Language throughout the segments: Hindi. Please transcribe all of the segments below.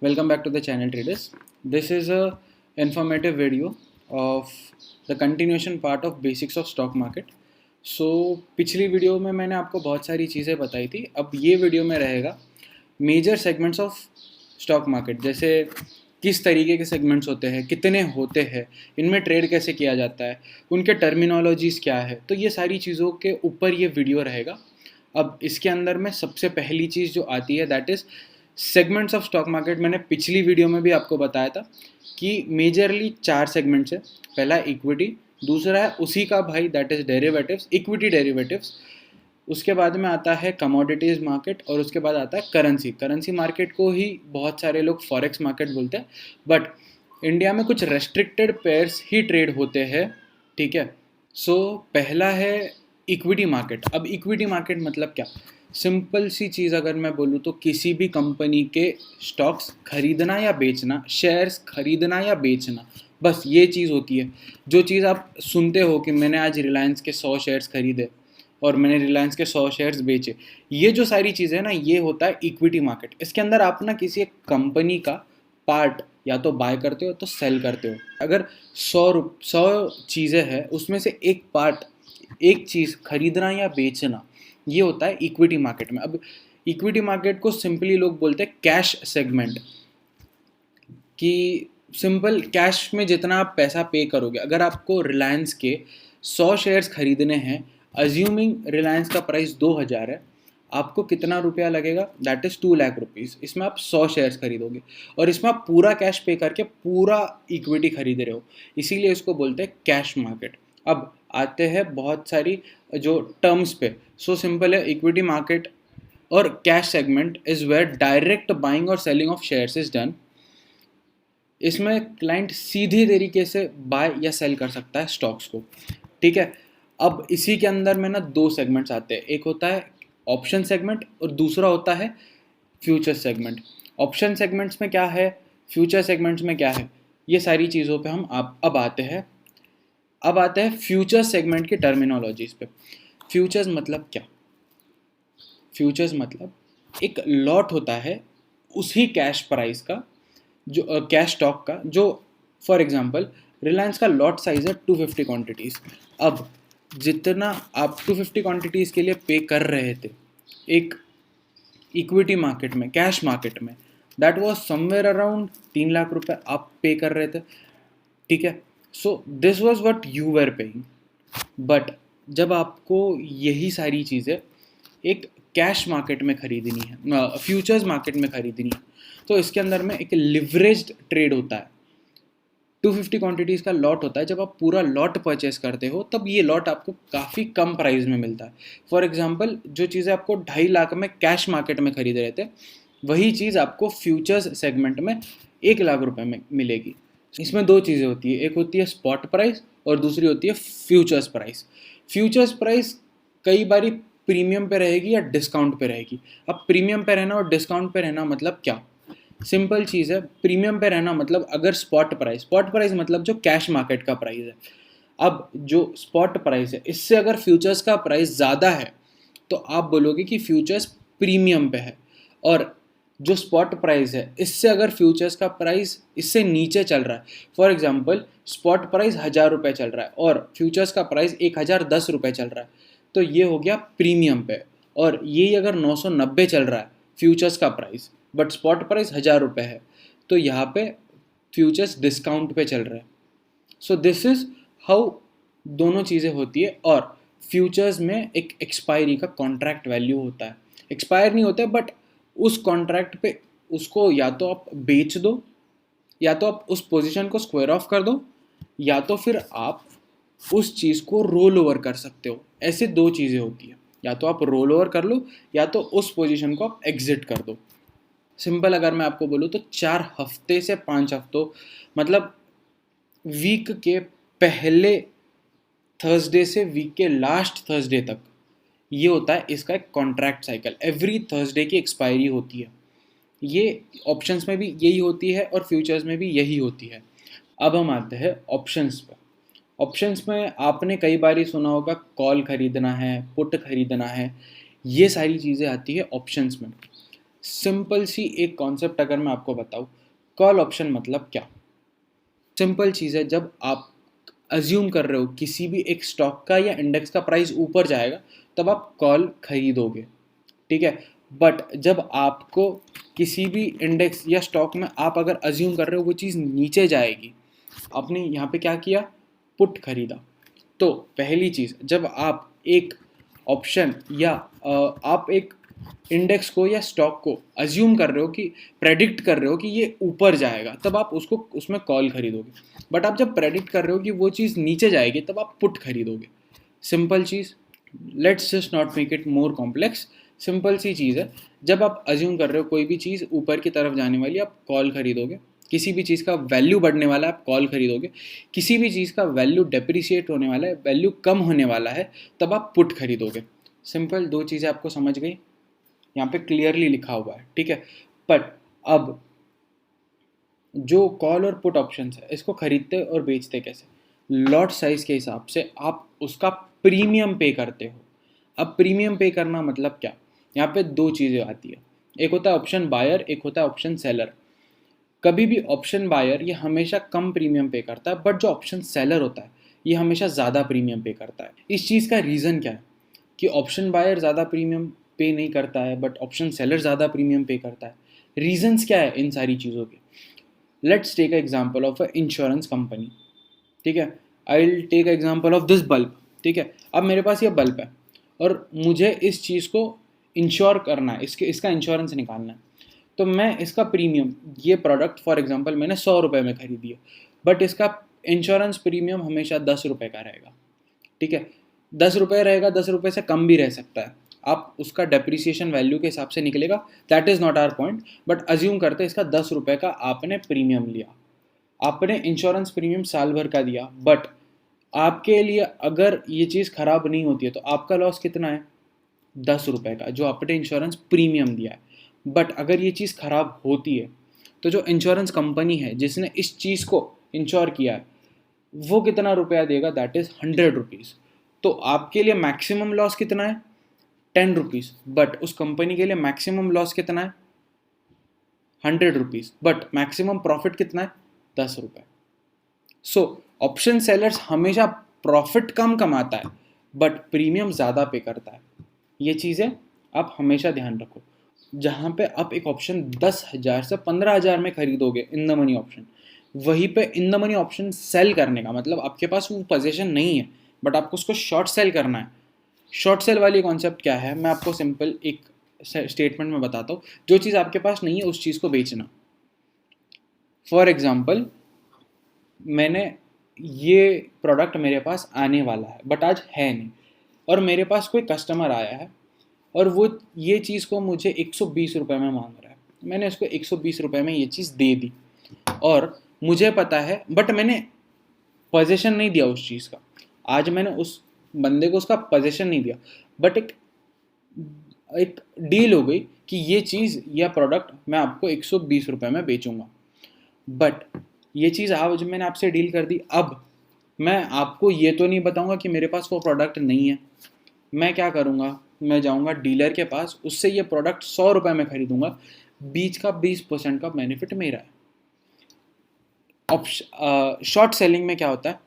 Welcome back to the channel traders. This is a informative video of the continuation part of basics of stock market. पिछली वीडियो में मैंने आपको बहुत सारी चीज़ें बताई थी. अब ये वीडियो में रहेगा major segments of stock market, जैसे किस तरीके के सेगमेंट्स होते हैं, कितने होते हैं, इनमें ट्रेड कैसे किया जाता है, उनके टर्मिनोलॉजीज़ क्या है. तो ये सारी चीज़ों के ऊपर ये वीडियो रहेगा. अब इसके अंदर में सबसे पहली चीज़ जो आती है that is segments of stock market. मैंने पिछली वीडियो में भी आपको बताया था कि मेजरली 4 सेगमेंट्स है. पहला इक्विटी, दूसरा है उसी का भाई that is derivatives, equity derivatives. उसके बाद में आता है कमोडिटीज़ मार्केट और उसके बाद आता है करेंसी मार्केट को ही बहुत सारे लोग फॉरेक्स मार्केट बोलते हैं, बट इंडिया में कुछ रेस्ट्रिक्टेड पेयर्स ही ट्रेड होते हैं. ठीक है. पहला है इक्विटी मार्केट. अब इक्विटी मार्केट मतलब क्या? सिंपल सी चीज़ अगर मैं बोलूँ तो किसी भी कंपनी के स्टॉक्स खरीदना या बेचना, शेयर्स खरीदना या बेचना, बस ये चीज़ होती है. जो चीज़ आप सुनते हो कि मैंने आज रिलायंस के 100 शेयर्स खरीदे और मैंने रिलायंस के 100 शेयर्स बेचे, ये जो सारी चीज़ें ना, ये होता है इक्विटी मार्केट. इसके अंदर आप ना किसी एक कंपनी का पार्ट या तो बाय करते हो तो सेल करते हो. अगर 100 चीज़ें हैं उसमें से एक पार्ट, एक चीज़ खरीदना या बेचना, ये होता है इक्विटी मार्केट में. अब इक्विटी मार्केट को सिंपली लोग बोलते हैं कैश सेगमेंट, कि सिंपल कैश में जितना आप पैसा पे करोगे. अगर आपको रिलायंस के 100 शेयर्स खरीदने हैं, अज्यूमिंग रिलायंस का प्राइस 2000 है, आपको कितना रुपया लगेगा? That is 2 lakh rupees. इसमें आप 100 शेयर्स खरीदोगे और इसमें आप पूरा कैश पे करके पूरा इक्विटी खरीद रहे हो, इसीलिए इसको बोलते हैं कैश मार्केट. अब आते हैं बहुत सारी जो टर्म्स पे. सिंपल है, इक्विटी मार्केट और cash segment is where direct buying और selling of shares is done. इसमें क्लाइंट सीधे तरीके से बाय या सेल कर सकता है स्टॉक्स को. ठीक है. अब इसी के अंदर में ना 2 सेगमेंट्स आते हैं. एक होता है ऑप्शन सेगमेंट और दूसरा होता है फ्यूचर सेगमेंट. ऑप्शन सेगमेंट्स में क्या है, फ्यूचर सेगमेंट्स में क्या है, ये सारी चीज़ों पे हम अब आते हैं. अब आते हैं फ्यूचर सेगमेंट की टर्मिनोलॉजीज पे. फ्यूचर्स मतलब क्या? फ्यूचर्स मतलब एक लॉट होता है उसी कैश प्राइस का, जो कैश स्टॉक का, जो फॉर एग्जांपल रिलायंस का लॉट साइज है 250 क्वांटिटीज़. अब जितना आप 250 क्वांटिटीज़ के लिए पे कर रहे थे एक इक्विटी मार्केट में, कैश मार्केट में, that was somewhere around 3 lakh रुपए आप पे कर रहे थे. ठीक है. This was what you were paying. But जब आपको यही सारी चीज़ें एक कैश मार्केट में खरीदनी है, फ्यूचर्स मार्केट में खरीदनी है, तो इसके अंदर में एक लिवरेज्ड ट्रेड होता है. 250 क्वांटिटीज़ का लॉट होता है. जब आप पूरा लॉट परचेस करते हो तब ये लॉट आपको काफ़ी कम प्राइस में मिलता है. फॉर एग्जांपल जो चीज़ें आपको 2.5 लाख में कैश मार्केट में खरीद रहे थे, वही चीज़ आपको फ्यूचर्स सेगमेंट में 1 लाख रुपए में मिलेगी. इसमें 2 चीज़ें होती है, एक होती है स्पॉट प्राइस और दूसरी होती है फ्यूचर्स प्राइस. फ्यूचर्स प्राइस कई बारी प्रीमियम पे रहेगी या डिस्काउंट पे रहेगी. अब प्रीमियम पे रहना और डिस्काउंट पे रहना मतलब क्या? सिंपल चीज़ है. प्रीमियम पे रहना मतलब अगर स्पॉट प्राइस मतलब जो कैश मार्केट का प्राइस है. अब जो स्पॉट प्राइस है इससे अगर फ्यूचर्स का प्राइस ज़्यादा है तो आप बोलोगे कि फ्यूचर्स प्रीमियम पे है. और जो स्पॉट प्राइस है इससे अगर फ्यूचर्स का प्राइस इससे नीचे चल रहा है, फॉर एग्जांपल स्पॉट प्राइस 1000 रुपये चल रहा है और फ्यूचर्स का प्राइस 1010 रुपये चल रहा है, तो ये हो गया प्रीमियम पे. और यही अगर 990 चल रहा है फ्यूचर्स का प्राइस बट स्पॉट प्राइस 1000 रुपये है, तो यहाँ पे फ्यूचर्स डिस्काउंट पे चल रहा है. दिस इज़ हाउ दोनों चीज़ें होती है. और फ्यूचर्स में एक एक्सपायरी का कॉन्ट्रैक्ट वैल्यू होता है. एक्सपायर नहीं होता है बट उस कॉन्ट्रैक्ट पे उसको या तो आप बेच दो, या तो आप उस पोजीशन को स्क्वायर ऑफ कर दो, या तो फिर आप उस चीज़ को रोल ओवर कर सकते हो. ऐसे 2 चीज़ें होती है, या तो आप रोल ओवर कर लो या तो उस पोजीशन को आप एग्जिट कर दो. सिंपल अगर मैं आपको बोलूँ तो 4 हफ्ते से 5 हफ्तों, मतलब वीक के पहले थर्सडे से वीक के लास्ट थर्सडे तक, ये होता है इसका एक कॉन्ट्रैक्ट साइकिल. एवरी थर्सडे की एक्सपायरी होती है. ये ऑप्शंस में भी यही होती है और फ्यूचर्स में भी यही होती है. अब हम आते हैं ऑप्शंस पर. ऑप्शंस में आपने कई बार ही सुना होगा कॉल खरीदना है, पुट खरीदना है, ये सारी चीज़ें आती है ऑप्शंस में. सिंपल सी एक कॉन्सेप्ट अगर मैं आपको बताऊं, कॉल ऑप्शन मतलब क्या? सिंपल चीज़ है, जब आप अज्यूम कर रहे हो किसी भी एक स्टॉक का या इंडेक्स का प्राइस ऊपर जाएगा तब आप कॉल खरीदोगे, ठीक है। बट जब आपको किसी भी इंडेक्स या स्टॉक में आप अगर अज्यूम कर रहे हो वो चीज़ नीचे जाएगी, आपने यहाँ पे क्या किया, पुट खरीदा। तो पहली चीज़, जब आप एक ऑप्शन या आप एक इंडेक्स को या स्टॉक को अज्यूम कर रहे हो कि प्रेडिक्ट कर रहे हो कि ये ऊपर जाएगा, तब आप उसको उसमें कॉल खरीदोगे। बट आप जब प्रेडिक्ट कर रहे हो कि वो चीज़ नीचे जाएगी तब आप पुट खरीदोगे। सिंपल चीज़, let's just not make it more complex. Simple सी चीज़ है, जब आप अज्यूम कर रहे हो कोई भी चीज़ ऊपर की तरफ जाने वाली, आप कॉल खरीदोगे। किसी भी चीज़ का वैल्यू बढ़ने वाला है, आप कॉल खरीदोगे। किसी भी चीज़ का वैल्यू डेप्रिशिएट होने वाला है, वैल्यू कम होने वाला है, तब आप पुट खरीदोगे। सिंपल, दो चीज़ें आपको समझ गई, यहाँ पे क्लियरली लिखा हुआ है, ठीक है। बट अब जो कॉल और पुट ऑप्शंस है, इसको खरीदते और बेचते कैसे? लॉट साइज के हिसाब से आप उसका प्रीमियम पे करते हो। अब प्रीमियम पे करना मतलब क्या? यहाँ पे दो चीज़ें आती है, एक होता है ऑप्शन बायर, एक होता है ऑप्शन सेलर। कभी भी ऑप्शन बायर ये हमेशा कम प्रीमियम पे करता है, बट जो ऑप्शन सेलर होता है ये हमेशा ज़्यादा प्रीमियम पे करता है। इस चीज़ का रीज़न क्या है कि ऑप्शन बायर ज़्यादा प्रीमियम पे नहीं करता है बट ऑप्शन सेलर ज़्यादा प्रीमियम पे करता है? रीजंस क्या है इन सारी चीज़ों के? Let's take example of a insurance company, ठीक है। I will take example of this bulb, ठीक है। अब मेरे पास ये बल्ब है और मुझे इस चीज़ को इंश्योर करना है, इसका इंश्योरेंस निकालना है। तो मैं इसका प्रीमियम, ये प्रोडक्ट फॉर एग्जांपल मैंने 100 रुपये में खरीदी है, बट इसका इंश्योरेंस प्रीमियम हमेशा 10 रुपये का रहेगा, ठीक है। 10 रुपये रहेगा, 10 रुपये से कम भी रह सकता है, आप उसका डेप्रिसिएशन वैल्यू के हिसाब से निकलेगा। That is not our point, but assume करते हैं इसका 10 रुपये का आपने प्रीमियम लिया, आपने इंश्योरेंस प्रीमियम साल भर का दिया। बट आपके लिए अगर ये चीज़ ख़राब नहीं होती है तो आपका लॉस कितना है? 10 रुपये का, जो आपने इंश्योरेंस प्रीमियम दिया है। बट अगर ये चीज़ ख़राब होती है तो जो इंश्योरेंस कंपनी है जिसने इस चीज़ को इंश्योर किया है वो कितना रुपया देगा? That is 100 rupees. तो आपके लिए मैक्सिमम लॉस कितना है? 10 रुपीज़। बट उस कंपनी के लिए मैक्सिमम लॉस कितना है? 100 रुपीज़। बट मैक्सिमम प्रॉफिट कितना है? 10 रुपये। सो ऑप्शन सेलर्स हमेशा प्रॉफिट कम कमाता है बट प्रीमियम ज़्यादा पे करता है। ये चीज़ें आप हमेशा ध्यान रखो। जहाँ पे आप एक ऑप्शन 10,000 से 15,000 में खरीदोगे इन द मनी ऑप्शन, वहीं पे इन द मनी ऑप्शन सेल करने का मतलब आपके पास वो पोजीशन नहीं है बट आपको उसको शॉर्ट सेल करना है। शॉर्ट सेल वाली कॉन्सेप्ट क्या है, मैं आपको सिंपल एक स्टेटमेंट में बताता हूँ। जो चीज़ आपके पास नहीं है उस चीज़ को बेचना। फॉर एग्जाम्पल, मैंने ये प्रोडक्ट मेरे पास आने वाला है बट आज है नहीं, और मेरे पास कोई कस्टमर आया है और वो ये चीज़ को मुझे 120 रुपये में मांग रहा है। मैंने उसको 120 रुपये में ये चीज़ दे दी और मुझे पता है, बट मैंने पोजीशन नहीं दिया उस चीज़ का। आज मैंने उस बंदे को उसका पोजीशन नहीं दिया, बट एक एक डील हो गई कि ये चीज़ या प्रोडक्ट मैं आपको 120 रुपये में बेचूंगा। बट ये चीज़ आज मैंने आपसे डील कर दी, अब मैं आपको ये तो नहीं बताऊंगा कि मेरे पास वो प्रोडक्ट नहीं है। मैं क्या करूँगा, मैं जाऊँगा डीलर के पास, उससे ये प्रोडक्ट 100 रुपये में खरीदूँगा, बीच का 20% का बेनिफिट मेरा है। शॉर्ट सेलिंग में क्या होता है,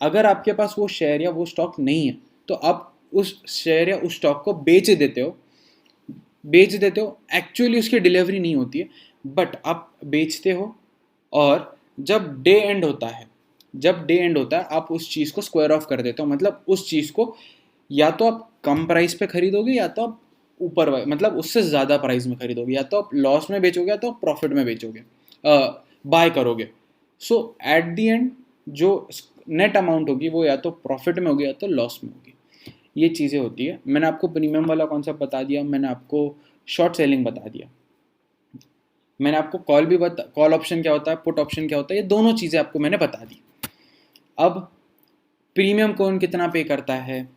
अगर आपके पास वो शेयर या वो स्टॉक नहीं है तो आप उस शेयर या उस स्टॉक को बेच देते हो। एक्चुअली उसकी डिलीवरी नहीं होती है बट आप बेचते हो, और जब डे एंड होता है आप उस चीज़ को स्क्वायर ऑफ कर देते हो। मतलब उस चीज़ को या तो आप कम प्राइस पे खरीदोगे या तो आप ऊपर मतलब उससे ज़्यादा प्राइस में खरीदोगे, या तो आप लॉस में बेचोगे या तो आप प्रॉफिट में बेचोगे, बाय करोगे। सो एट दी एंड जो नेट अमाउंट होगी वो या तो प्रॉफिट में होगी या तो लॉस में होगी। ये चीज़ें होती है। मैंने आपको प्रीमियम वाला कॉन्सेप्ट बता दिया, मैंने आपको शॉर्ट सेलिंग बता दिया, मैंने आपको कॉल ऑप्शन क्या होता है, पुट ऑप्शन क्या होता है, ये दोनों चीज़ें आपको मैंने बता दी। अब प्रीमियम कौन कितना पे करता है?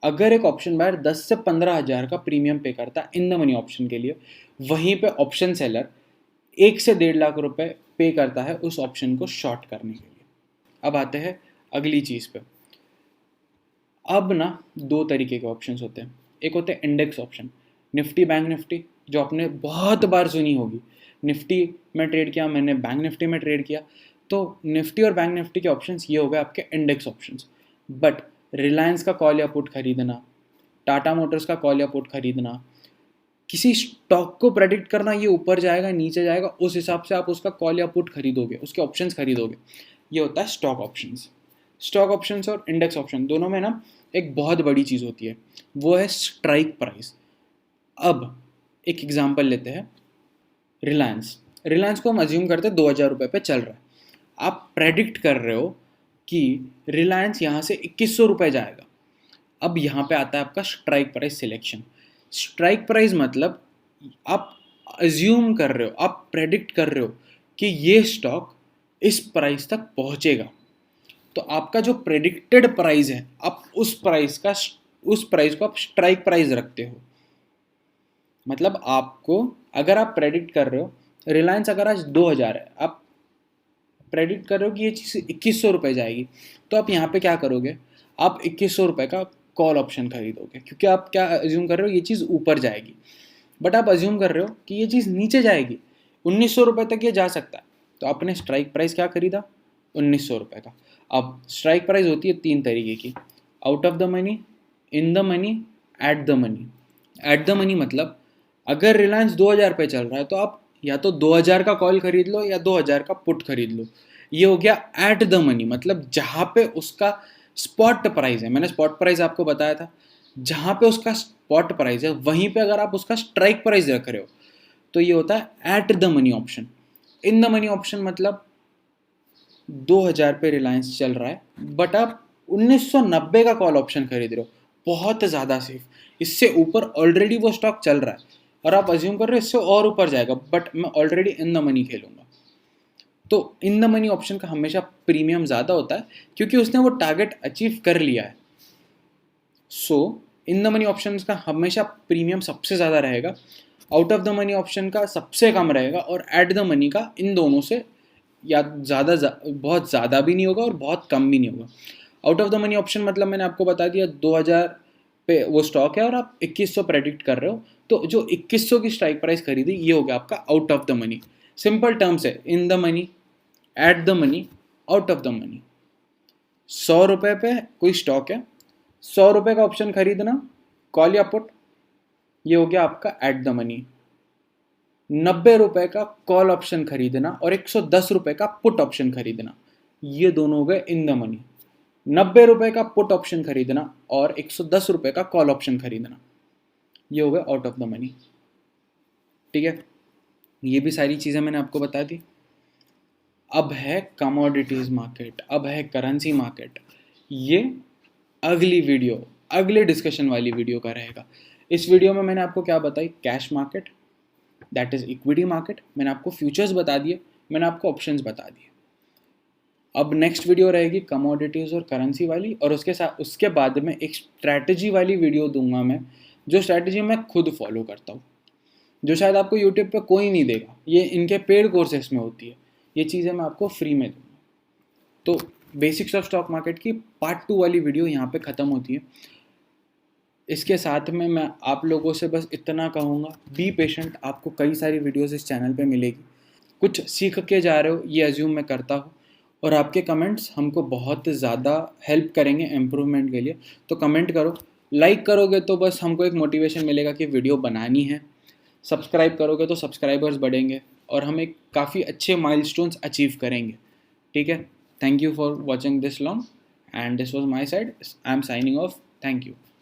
अगर एक ऑप्शन बायर 10 से 15,000 का प्रीमियम पे करता है इन द मनी ऑप्शन के लिए, वहीं पे ऑप्शन सेलर 1 से 1.5 लाख रुपए पे करता है उस ऑप्शन को शॉर्ट करने के लिए। अब आते हैं अगली चीज़ पे। अब ना दो तरीके के ऑप्शंस होते हैं, एक होते हैं index option, Nifty bank Nifty, जो आपने बहुत बार सुनी होगी। निफ्टी में ट्रेड किया मैंने, बैंक निफ्टी में ट्रेड किया, तो निफ्टी और बैंक निफ्टी के ऑप्शंस ये हो गए आपके इंडेक्स ऑप्शंस। बट रिलायंस का कॉल या पुट खरीदना, टाटा मोटर्स का कॉल या पुट खरीदना, किसी स्टॉक को प्रेडिक्ट करना ये ऊपर जाएगा नीचे जाएगा, उस हिसाब से आप उसका कॉल या पुट खरीदोगे, उसके ऑप्शंस खरीदोगे, ये होता है स्टॉक ऑप्शंस। स्टॉक ऑप्शंस और इंडेक्स ऑप्शन दोनों में ना एक बहुत बड़ी चीज़ होती है, वो है स्ट्राइक प्राइस। अब एक एग्जांपल लेते हैं, रिलायंस। रिलायंस को हम अज्यूम करते हैं 2,000 रुपये पे चल रहा है। आप प्रेडिक्ट कर रहे हो कि रिलायंस यहाँ से 2,100 रुपये जाएगा। अब यहाँ पे आता है आपका strike price selection. Strike price मतलब आप अज्यूम कर रहे हो, आप प्रेडिक्ट कर रहे हो कि ये स्टॉक इस प्राइस तक पहुँचेगा। तो आपका जो प्रेडिक्टेड प्राइस है, आप उस प्राइस को आप स्ट्राइक प्राइस रखते हो। मतलब आपको, अगर आप प्रेडिक्ट कर रहे हो रिलायंस अगर आज 2,000 है, आप प्रेडिक्ट कर रहे हो कि ये चीज़ 2,100 रुपये जाएगी, तो आप यहाँ पे क्या करोगे, आप 2,100 रुपये का कॉल ऑप्शन खरीदोगे, क्योंकि आप क्या अज्यूम कर रहे हो, ये चीज़ ऊपर जाएगी। बट आप अज्यूम कर रहे हो कि ये चीज़ नीचे जाएगी, 1,900 रुपये तक ये जा सकता है, तो आपने स्ट्राइक प्राइस क्या खरीदा, 1,900 रुपये का। अब स्ट्राइक प्राइस होती है 3 तरीके की, out of the money, in the money, at the money. At the money मतलब अगर रिलायंस 2,000 पे चल रहा है तो आप या तो 2,000 का कॉल खरीद लो या 2,000 का पुट खरीद लो। ये हो गया एट द मनी, मतलब जहाँ पे उसका स्पॉट प्राइस है, मैंने स्पॉट प्राइस आपको बताया था, जहाँ पे उसका स्पॉट प्राइस है वहीं पे अगर आप उसका स्ट्राइक प्राइस रख रहे हो तो ये होता है eight the money option. In the money option मतलब 2,000 पे रिलायंस चल रहा है बट आप 1,990 का कॉल ऑप्शन खरीद रहे हो, बहुत ज़्यादा सेफ। इससे ऊपर ऑलरेडी वो स्टॉक चल रहा है और आप अज्यूम कर रहे हो इससे और ऊपर जाएगा, बट मैं ऑलरेडी इन द मनी खेलूंगा। तो इन द मनी ऑप्शन का हमेशा प्रीमियम ज़्यादा होता है क्योंकि उसने वो टारगेट अचीव कर लिया है। सो इन द मनी ऑप्शन का हमेशा प्रीमियम सबसे ज़्यादा रहेगा, out of the money option का सबसे कम रहेगा, और एट द मनी का इन दोनों से या बहुत ज़्यादा भी नहीं होगा और बहुत कम भी नहीं होगा। Out of the money option मतलब मैंने आपको बता दिया 2,000 पे वो स्टॉक है और आप 2,100 प्रेडिक्ट कर रहे हो, तो जो 2,100 की स्ट्राइक प्राइस खरीदी ये हो गया आपका out of the money. Simple terms है, in the money, at the money, out of the money. 100 रुपये पे कोई स्टॉक है, 100 रुपये का ऑप्शन खरीदना कॉल या पुट, ये हो गया आपका एट द मनी। 90 रुपये का कॉल ऑप्शन खरीदना और 110 रुपये का पुट ऑप्शन खरीदना, ये दोनों हो गए इन द मनी। 90 रुपये का पुट ऑप्शन खरीदना और 110 रुपये का कॉल ऑप्शन खरीदना, ये हो गए आउट ऑफ द मनी। ठीक है, ये भी सारी चीज़ें मैंने आपको बता दी। अब है कमोडिटीज़ मार्केट, अब है करेंसी मार्केट। ये अगली वीडियो, अगले डिस्कशन वाली वीडियो का रहेगा। इस वीडियो में मैंने आपको क्या बताई, cash market, that is equity market, मैंने आपको फ्यूचर्स बता दिए, मैंने आपको ऑप्शंस बता दिए। अब नेक्स्ट वीडियो रहेगी कमोडिटीज़ और करेंसी वाली, और उसके बाद में एक स्ट्रैटेजी वाली वीडियो दूंगा मैं, जो स्ट्रैटेजी मैं खुद फॉलो करता हूँ, जो शायद आपको यूट्यूब पे कोई नहीं देगा, ये इनके पेड कोर्सेस में होती है, ये चीज़ें मैं आपको फ्री में दूँगा। तो बेसिक्स ऑफ स्टॉक मार्केट की पार्ट 2 वाली वीडियो यहाँ पे ख़त्म होती है। इसके साथ में मैं आप लोगों से बस इतना कहूँगा, बी पेशेंट, आपको कई सारी वीडियोस इस चैनल पे मिलेगी, कुछ सीख के जा रहे हो ये अज्यूम मैं करता हूँ, और आपके कमेंट्स हमको बहुत ज़्यादा हेल्प करेंगे इम्प्रूवमेंट के लिए। तो कमेंट करो, लाइक करोगे तो बस हमको एक मोटिवेशन मिलेगा कि वीडियो बनानी है, सब्सक्राइब करोगे तो सब्सक्राइबर्स बढ़ेंगे और हम एक काफ़ी अच्छे माइलस्टोन्स अचीव करेंगे। ठीक है, thank you for watching this long and this was my side, I am signing off, thank you.